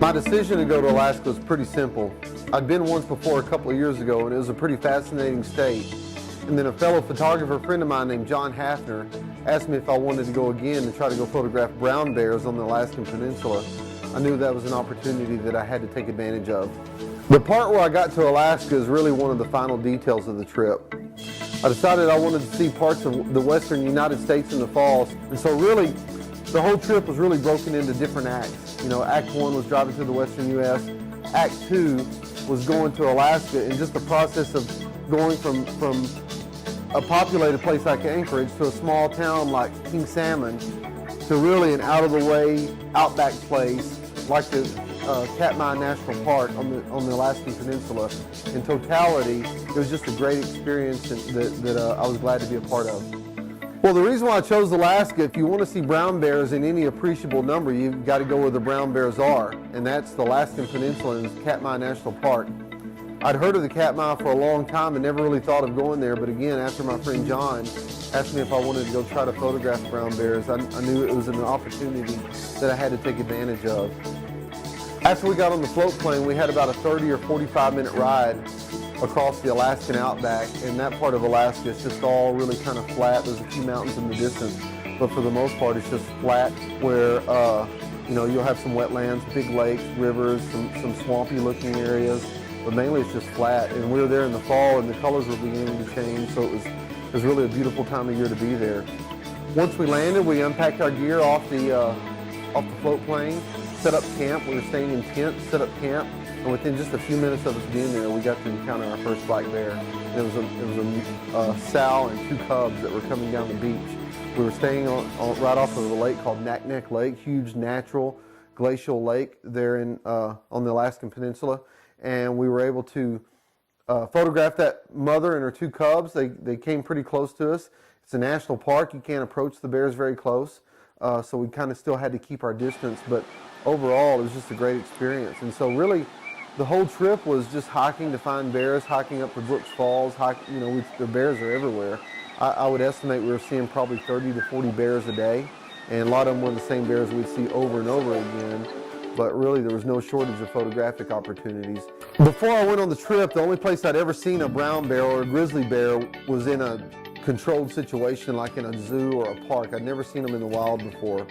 My decision to go to Alaska was pretty simple. I'd been once before a couple of years ago, and it was a pretty fascinating state. And then a fellow photographer friend of mine named John Hafner asked me if I wanted to go again and try to go photograph brown bears on the Alaskan Peninsula. I knew that was an opportunity that I had to take advantage of. The part where I got to Alaska is really one of the final details of the trip. I decided I wanted to see parts of the western United States in the falls, and so really the whole trip was really broken into different acts. You know, Act 1 was driving through the western U.S., Act 2 was going to Alaska, and just the process of going from a populated place like Anchorage to a small town like King Salmon to really an out-of-the-way outback place like the Katmai National Park on the Alaskan Peninsula. In totality, it was just a great experience that I was glad to be a part of. Well, the reason why I chose Alaska, if you want to see brown bears in any appreciable number, you've got to go where the brown bears are, and that's the Alaskan Peninsula and Katmai National Park. I'd heard of the Katmai for a long time and never really thought of going there, but again, after my friend John asked me if I wanted to go try to photograph brown bears, I knew it was an opportunity that I had to take advantage of. After we got on the float plane, we had about a 30 or 45-minute ride across the Alaskan outback, and that part of Alaska is just all really kind of flat. There's a few mountains in the distance, but for the most part it's just flat where you know, you'll have some wetlands, big lakes, rivers, some swampy looking areas, but mainly it's just flat. And we were there in the fall and the colors were beginning to change, so it was really a beautiful time of year to be there. Once we landed, we unpacked our gear off the float plane, set up camp. We were staying in tents, set up camp, and within just a few minutes of us being there, we got to encounter our first black bear. And it was a sow and two cubs that were coming down the beach. We were staying right off of a lake called Naknek Lake, huge natural glacial lake there on the Alaskan Peninsula, and we were able to photograph that mother and her two cubs. They came pretty close to us. It's a national park. You can't approach the bears very close, so we kind of still had to keep our distance, but overall it was just a great experience. And so really the whole trip was just hiking to find bears, hiking up to Brooks Falls. You know, the bears are everywhere. I would estimate we were seeing probably 30 to 40 bears a day, and a lot of them were the same bears we'd see over and over again, but really there was no shortage of photographic opportunities. Before I went on the trip, the only place I'd ever seen a brown bear or a grizzly bear was in a controlled situation like in a zoo or a park. I'd never seen them in the wild before.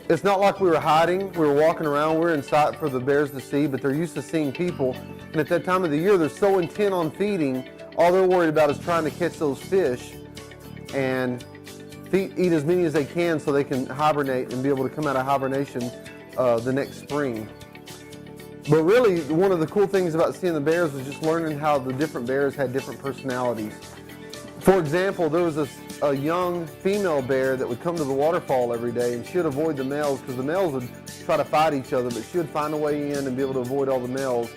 It's not like we were hiding. We were walking around. We were in sight for the bears to see, but they're used to seeing people. And at that time of the year, they're so intent on feeding, all they're worried about is trying to catch those fish and eat as many as they can so they can hibernate and be able to come out of hibernation the next spring. But really, one of the cool things about seeing the bears was just learning how the different bears had different personalities. For example, there was a young female bear that would come to the waterfall every day, and she would avoid the males because the males would try to fight each other, but she would find a way in and be able to avoid all the males,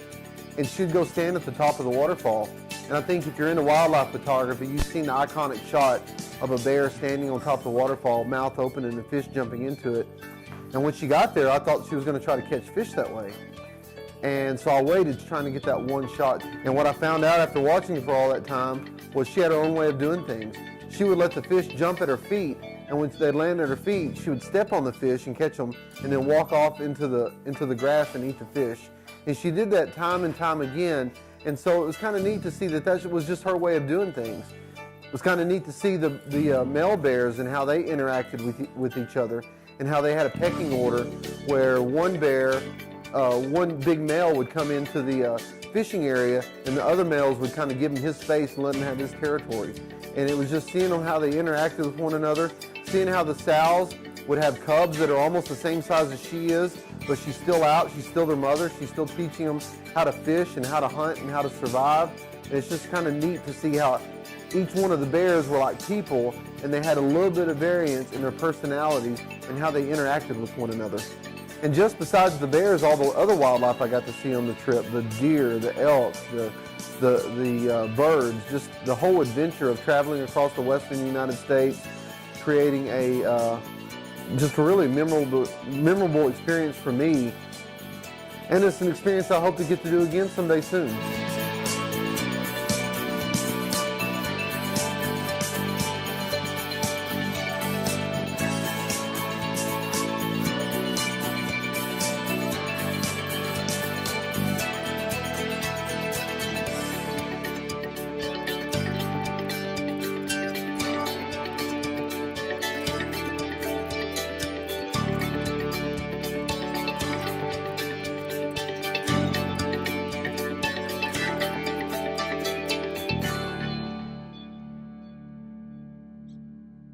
and she'd go stand at the top of the waterfall. And I think if you're into wildlife photography, you've seen the iconic shot of a bear standing on top of the waterfall, mouth open and the fish jumping into it. And when she got there, I thought she was going to try to catch fish that way. And so I waited trying to get that one shot. And what I found out after watching her for all that time was she had her own way of doing things. She would let the fish jump at her feet, and when they landed at her feet, she would step on the fish and catch them and then walk off into the grass and eat the fish. And she did that time and time again. And so it was kind of neat to see that was just her way of doing things. It was kind of neat to see the male bears and how they interacted with each other, and how they had a pecking order where one bear, one big male would come into the fishing area, and the other males would kind of give him his space and let him have his territory. And it was just seeing how they interacted with one another, seeing how the sows would have cubs that are almost the same size as she is, but she's still out, she's still their mother, she's still teaching them how to fish and how to hunt and how to survive. And it's just kind of neat to see how each one of the bears were like people, and they had a little bit of variance in their personalities and how they interacted with one another. And just besides the bears, all the other wildlife I got to see on the trip, the deer, the elk, the birds, just the whole adventure of traveling across the western United States, creating just a really memorable experience for me. And it's an experience I hope to get to do again someday soon.